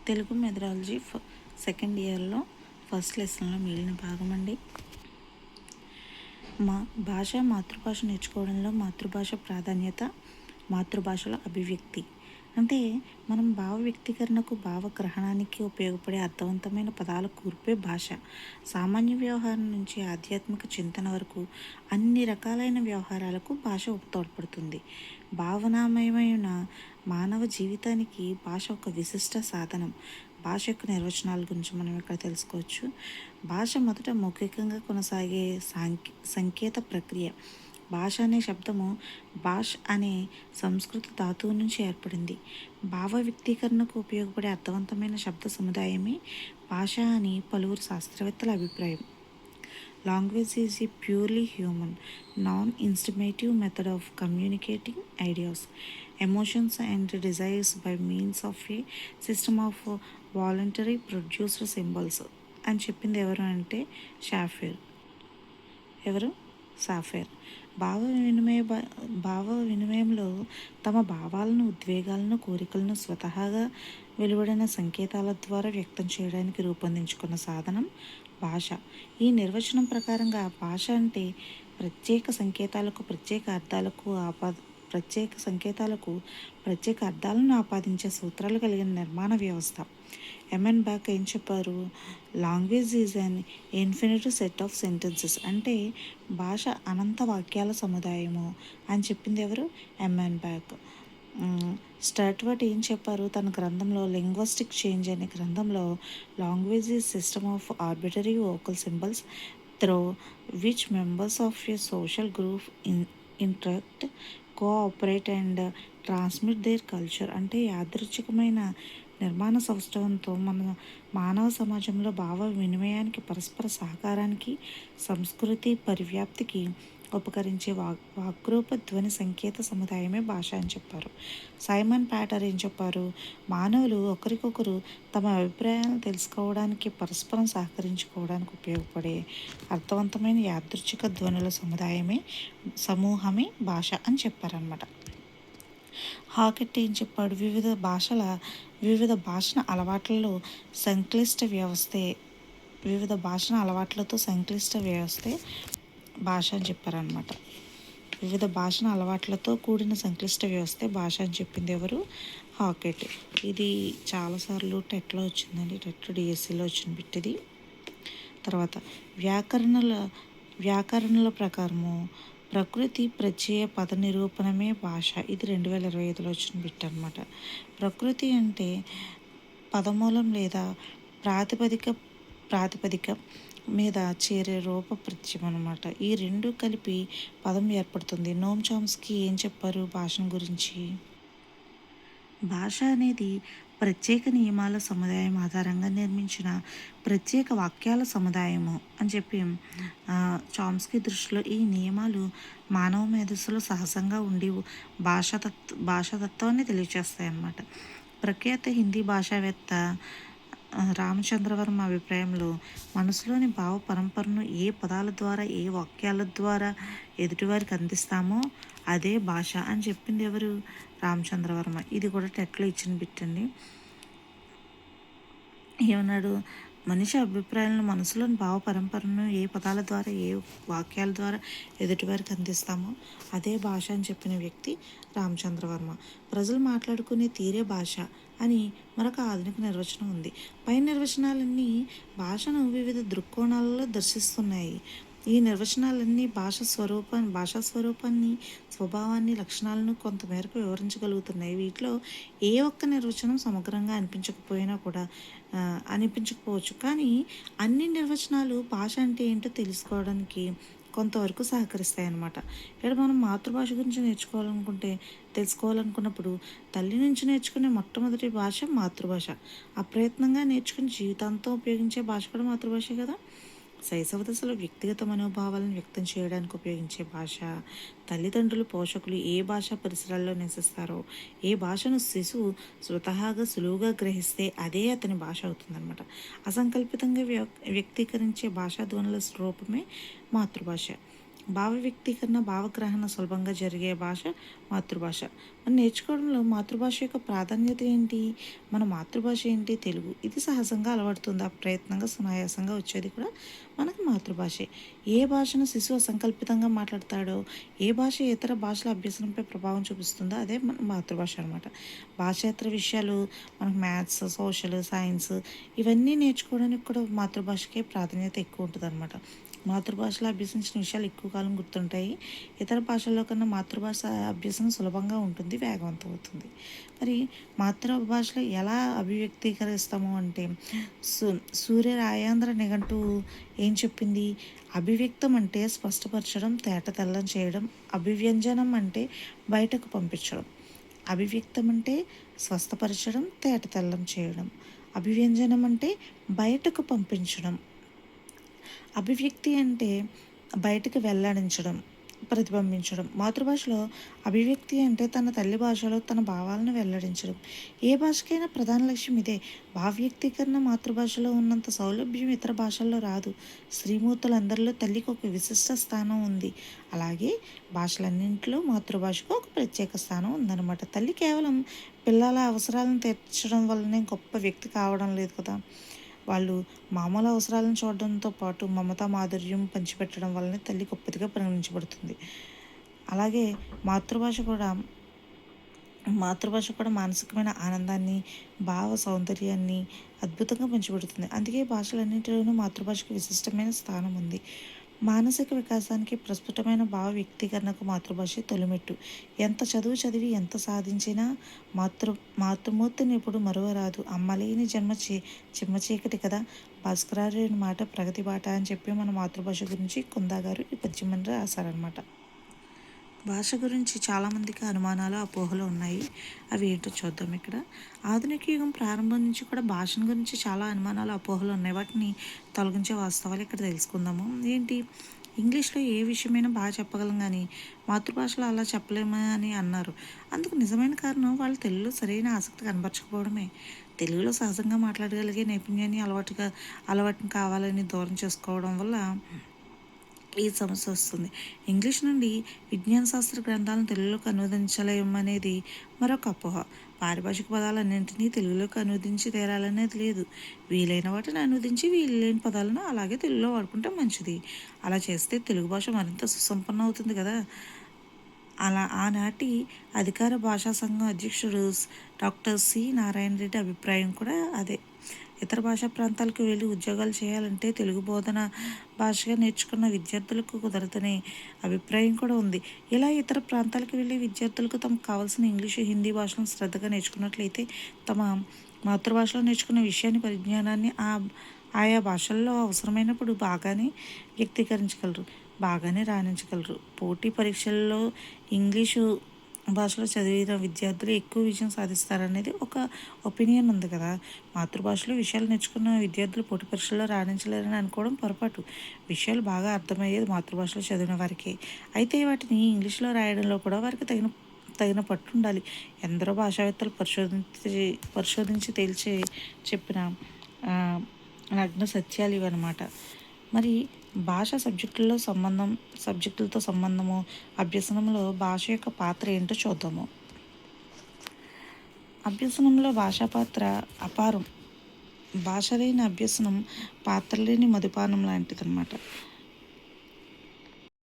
Telugu methodology second ఇయర్లో first లెసన్లో మిగిలిన భాగం అండి. మాతృభాష నేర్చుకోవడంలో మాతృభాష ప్రాధాన్యత, మాతృభాషలో అభివ్యక్తి. అంటే మనం భావ వ్యక్తీకరణకు, భావ గ్రహణానికి ఉపయోగపడే అర్థవంతమైన పదాల కూర్పే భాష. సామాన్య వ్యవహారం నుంచి ఆధ్యాత్మిక చింతన వరకు అన్ని రకాలైన వ్యవహారాలకు భాష తోడ్పడుతుంది. భావనామయమైన మానవ జీవితానికి భాష ఒక విశిష్ట సాధనం. భాష యొక్క నిర్వచనాల గురించి మనం ఇక్కడ తెలుసుకోవచ్చు. భాష మొదట మౌఖికంగా కొనసాగే సంకేత ప్రక్రియ. భాష అనే శబ్దము భాష్ అనే సంస్కృత ధాతువు నుంచి ఏర్పడింది. భావ వ్యక్తీకరణకు ఉపయోగపడే అర్థవంతమైన శబ్ద సముదాయమే భాష అని పలువురు శాస్త్రవేత్తల అభిప్రాయం. Language is a purely human, non-instinctive method of communicating ideas, emotions and desires by means of a system of voluntary produced symbols అని చెప్పింది ఎవరు అంటే సాఫేర్. భావ వినిమయంలో తమ భావాలను, ఉద్వేగాలను, కోరికలను స్వతహాగా వెలువడిన సంకేతాల ద్వారా వ్యక్తం చేయడానికి రూపొందించుకున్న సాధనం భాష. ఈ నిర్వచనం ప్రకారంగా భాష అంటే ప్రత్యేక సంకేతాలకు ప్రత్యేక అర్థాలను ఆపాదించే సూత్రాలు కలిగిన నిర్మాణ వ్యవస్థ. ఎంఎన్ బ్యాక్ ఏం చెప్పారు? Language is an infinite set of sentences. అంటే భాష అనంత వాక్యాల సముదాయము అని చెప్పింది ఎవరు? MN back. స్టర్ట్వర్ట్ ఏం చెప్పారు తన గ్రంథంలో లింగ్విస్టిక్ చేంజ్ అనే గ్రంథంలో? Language is system of arbitrary vocal symbols through which members of a social group interact, cooperate and transmit their culture. అంటే యాదృచ్ఛికమైన నిర్మాణ సౌష్ఠవంతో మన మానవ సమాజంలో భావ వినిమయానికి, పరస్పర సహకారానికి, సంస్కృతి పరివ్యాప్తికి ఉపకరించే వాగ్రూప ధ్వని సంకేత సముదాయమే భాష అని చెప్పారు. సైమన్ ప్యాటర్ ఏం చెప్పారు? మానవులు ఒకరికొకరు తమ అభిప్రాయాలను తెలుసుకోవడానికి, పరస్పరం సహకరించుకోవడానికి ఉపయోగపడే అర్థవంతమైన యాదృచ్ఛిక ధ్వనుల సమూహమే భాష అని చెప్పారనమాట. హాకెట్ ఏం చెప్పాడు? వివిధ భాషల అలవాట్లతో సంక్లిష్ట వ్యవస్థే భాష అని చెప్పారనమాట. వివిధ భాషల అలవాట్లతో కూడిన సంక్లిష్ట వ్యవస్థే భాష అని చెప్పింది ఎవరు? హాకెట్. ఇది చాలాసార్లు టెట్లో వచ్చిందండి. టెట్ డిఎస్సిలో వచ్చిన బిట్ ఇది. తర్వాత వ్యాకరణల ప్రకారము ప్రకృతి ప్రత్యయ పద నిరూపణమే భాష. ఇది 2025లో వచ్చిన బిట్ అనమాట. ప్రకృతి అంటే పదమూలం లేదా ప్రాతిపదిక మీద చేరే రూప ప్రత్యయం అనమాట. ఈ రెండు కలిపి పదం ఏర్పడుతుంది. నోమ్ చామ్స్కీ ఏం చెప్పారు భాషను గురించి? భాష అనేది ప్రత్యేక నియమాల సముదాయం ఆధారంగా నిర్మించిన ప్రత్యేక వాక్యాల సముదాయము అని చెప్పి చామ్స్కీ దృష్టిలో ఈ నియమాలు మానవ మేధస్సులో సహజంగా ఉండి భాషాతత్వాన్ని తెలియజేస్తాయి అన్నమాట. ప్రఖ్యాత హిందీ భాషావేత్త రామచంద్రవర్మ అభిప్రాయంలో మనసులోని భావ పరంపరను ఏ పదాల ద్వారా, ఏ వాక్యాల ద్వారా ఎదుటివారికి అందిస్తామో అదే భాష అని చెప్పింది ఎవరు? రామచంద్రవర్మ. ఇది కూడా టెట్లో ఇచ్చిన బిట్ అండి. ఏమన్నాడు? మనిషి అభిప్రాయాలను, మనసులోని భావ పరంపరను ఏ పదాల ద్వారా, ఏ వాక్యాల ద్వారా ఎదుటివారికి అందిస్తామో అదే భాష అని చెప్పిన వ్యక్తి రామచంద్రవర్మ. ప్రజలు మాట్లాడుకునే తీరే భాష అని మరొక ఆధునిక నిర్వచనం ఉంది. పై నిర్వచనాలన్నీ భాషను వివిధ దృక్కోణాలలో దర్శిస్తున్నాయి. ఈ నిర్వచనాలన్నీ భాషా స్వరూపాన్ని, స్వభావాన్ని, లక్షణాలను కొంతమేరకు వివరించగలుగుతున్నాయి. వీటిలో ఏ ఒక్క నిర్వచనం సమగ్రంగా అనిపించకపోవచ్చు, కానీ అన్ని నిర్వచనాలు భాష అంటే ఏంటో తెలుసుకోవడానికి కొంతవరకు సహకరిస్తాయి అన్నమాట. ఇక్కడ మనం మాతృభాష గురించి తెలుసుకోవాలనుకున్నప్పుడు తల్లి నుంచి నేర్చుకునే మొట్టమొదటి భాష మాతృభాష. అప్రయత్నంగా నేర్చుకుని జీవితాంతం ఉపయోగించే భాష కూడా మాతృభాషే కదా. శైశవ దశలో వ్యక్తిగత మనోభావాలను వ్యక్తం చేయడానికి ఉపయోగించే భాష. తల్లిదండ్రులు, పోషకులు ఏ భాషా పరిసరాల్లో నివసిస్తారో, ఏ భాషను శిశువు స్వతహాగా సులువుగా గ్రహిస్తే అదే అతని భాష అవుతుందన్నమాట. అసంకల్పితంగా వ్యక్తీకరించే భాషా ధ్వనుల రూపమే మాతృభాష. భావ వ్యక్తీకరణ, భావగ్రహణ సులభంగా జరిగే భాష మాతృభాష. మనం నేర్చుకోవడంలో మాతృభాష యొక్క ప్రాధాన్యత ఏంటి? మన మాతృభాష ఏంటి? తెలుగు. ఇది సహజంగా అలవడుతుంది. అప్రయత్నంగా, సునాయాసంగా వచ్చేది కూడా మనకు మాతృభాషే. ఏ భాషను శిశువు అసంకల్పితంగా మాట్లాడతాడో, ఏ భాష ఇతర భాషల అభ్యసనంపై ప్రభావం చూపిస్తుందో అదే మన మాతృభాష అనమాట. భాషేతర విషయాలు మనకు మ్యాథ్స్, సోషల్, సైన్స్ ఇవన్నీ నేర్చుకోవడానికి కూడా మాతృభాషకే ప్రాధాన్యత ఎక్కువ ఉంటుందన్నమాట. మాతృభాషలో అభ్యసించిన విషయాలు ఎక్కువ కాలం గుర్తుంటాయి. ఇతర భాషల్లో కన్నా మాతృభాష అభ్యసనం సులభంగా ఉంటుంది, వేగవంతం అవుతుంది. మరి మాతృభాషలో ఎలా అభివ్యక్తీకరిస్తాము అంటే సూర్య రాయాంధ్ర నిఘంటువు ఏం చెప్పింది? అభివ్యక్తం అంటే స్పష్టపరచడం, తేటతెల్లం చేయడం. అభివ్యంజనం అంటే బయటకు పంపించడం. అభివ్యక్తం అంటే స్వస్థపరచడం, తేటతెల్లం చేయడం. అభివ్యంజనం అంటే బయటకు పంపించడం. అభివ్యక్తి అంటే బయటకు వెల్లడించడం, ప్రతిబింబించడం. మాతృభాషలో అభివ్యక్తి అంటే తన తల్లి భాషలో తన భావాలను వెల్లడించడం. ఏ భాషకైనా ప్రధాన లక్ష్యం ఇదే. భావ్యక్తీకరణ మాతృభాషలో ఉన్నంత సౌలభ్యం ఇతర భాషల్లో రాదు. స్త్రీమూర్తులందరిలో తల్లికి ఒక విశిష్ట స్థానం ఉంది. అలాగే భాషలన్నింటిలో మాతృభాషకు ఒక ప్రత్యేక స్థానం ఉందన్నమాట. తల్లి కేవలం పిల్లల అవసరాలను తీర్చడం వల్లనే గొప్ప వ్యక్తి కావడం లేదు కదా. వాళ్ళు మామూలు అవసరాలను చూడడంతో పాటు మమతా మాధుర్యం పంచిపెట్టడం వల్లనే తల్లి గొప్పదిగా పరిగణించబడుతుంది. అలాగే మాతృభాష కూడా మానసికమైన ఆనందాన్ని, భావ సౌందర్యాన్ని అద్భుతంగా పంచిపెడుతుంది. అందుకే భాషలన్నింటిలోనూ మాతృభాషకు విశిష్టమైన స్థానం ఉంది. మానసిక వికాసానికి, ప్రస్ఫుటమైన భావ వ్యక్తీకరణకు మాతృభాషే తొలిమెట్టు. ఎంత చదువు చదివి ఎంత సాధించినా మాతృమూర్తిని ఎప్పుడు మరువరాదు. అమ్మలేని జన్మ చిమ్మ చీకటి కదా. భాస్కరాచార్యుని మాట ప్రగతి బాట అని చెప్పి మన మాతృభాష గురించి కుందా గారు ఈ పద్యమని రాశారనమాట. భాష గురించి చాలామందికి అనుమానాలు, అపోహలు ఉన్నాయి. అవి ఏంటో చూద్దాం ఇక్కడ. ఆధునిక యుగం ప్రారంభం నుంచి కూడా భాషను గురించి చాలా అనుమానాలు, అపోహలు ఉన్నాయి. వాటిని తొలగించే వాస్తవాలు ఇక్కడ తెలుసుకుందాము. ఏంటి? ఇంగ్లీష్లో ఏ విషయమైనా బాగా చెప్పగలం కానీ మాతృభాషలో అలా చెప్పలేమా అని అన్నారు. అందుకు నిజమైన కారణం వాళ్ళు తెలుగులో సరైన ఆసక్తి కనబరచకపోవడమే. తెలుగులో సహజంగా మాట్లాడగలిగే నైపుణ్యాన్ని అలవాటుని కావాలని దూరం చేసుకోవడం వల్ల ఈ సమస్య వస్తుంది. ఇంగ్లీష్ నుండి విజ్ఞాన శాస్త్ర గ్రంథాలను తెలుగులోకి అనువదించలేమనేది మరొక అపోహ. పారిభాషిక పదాలన్నింటినీ తెలుగులోకి అనువదించి తీరాలనేది లేదు. వీలైన వాటిని అనువదించి వీలైన పదాలను అలాగే తెలుగులో వాడుకుంటే మంచిది. అలా చేస్తే తెలుగు భాష మరింత సుసంపన్నం అవుతుంది కదా. ఆనాటి అధికార భాషా సంఘం అధ్యక్షుడు డాక్టర్ సి నారాయణ రెడ్డి అభిప్రాయం కూడా అదే. ఇతర భాషా ప్రాంతాలకు వెళ్ళి ఉద్యోగాలు చేయాలంటే తెలుగు బోధన భాషగా నేర్చుకున్న విద్యార్థులకు కుదరదనే అభిప్రాయం కూడా ఉంది. ఇలా ఇతర ప్రాంతాలకు వెళ్ళే విద్యార్థులకు తమకు కావాల్సిన ఇంగ్లీషు, హిందీ భాషలను శ్రద్ధగా నేర్చుకున్నట్లయితే తమ మాతృభాషలో నేర్చుకున్న విషయాన్ని, పరిజ్ఞానాన్ని ఆయా భాషల్లో అవసరమైనప్పుడు బాగానే వ్యక్తీకరించగలరు, బాగానే రాణించగలరు. పోటీ పరీక్షల్లో ఇంగ్లీషు భాషలో చదివిన విద్యార్థులు ఎక్కువ విజయం సాధిస్తారనేది ఒక ఒపీనియన్ ఉంది కదా. మాతృభాషలో విషయాలు నేర్చుకున్న విద్యార్థులు పోటీ పరీక్షల్లో రాణించలేరని అనుకోవడం పొరపాటు. విషయాలు బాగా అర్థమయ్యేది మాతృభాషలో చదివిన వారికి. అయితే వాటిని ఇంగ్లీష్లో రాయడంలో కూడా వారికి తగిన పట్టు ఉండాలి. ఎందరో భాషావేత్తలు పరిశోధించి తేల్చి చెప్పిన నగ్న సత్యాలు ఇవన్నమాట. మరి భాష సబ్జెక్టులతో సంబంధము, అభ్యసనంలో భాష యొక్క పాత్ర ఏంటో చూద్దాము. అభ్యసనంలో భాషా పాత్ర అపారం. భాష లేని అభ్యసనం పాత్ర లేని మధుపానం లాంటిదన్నమాట.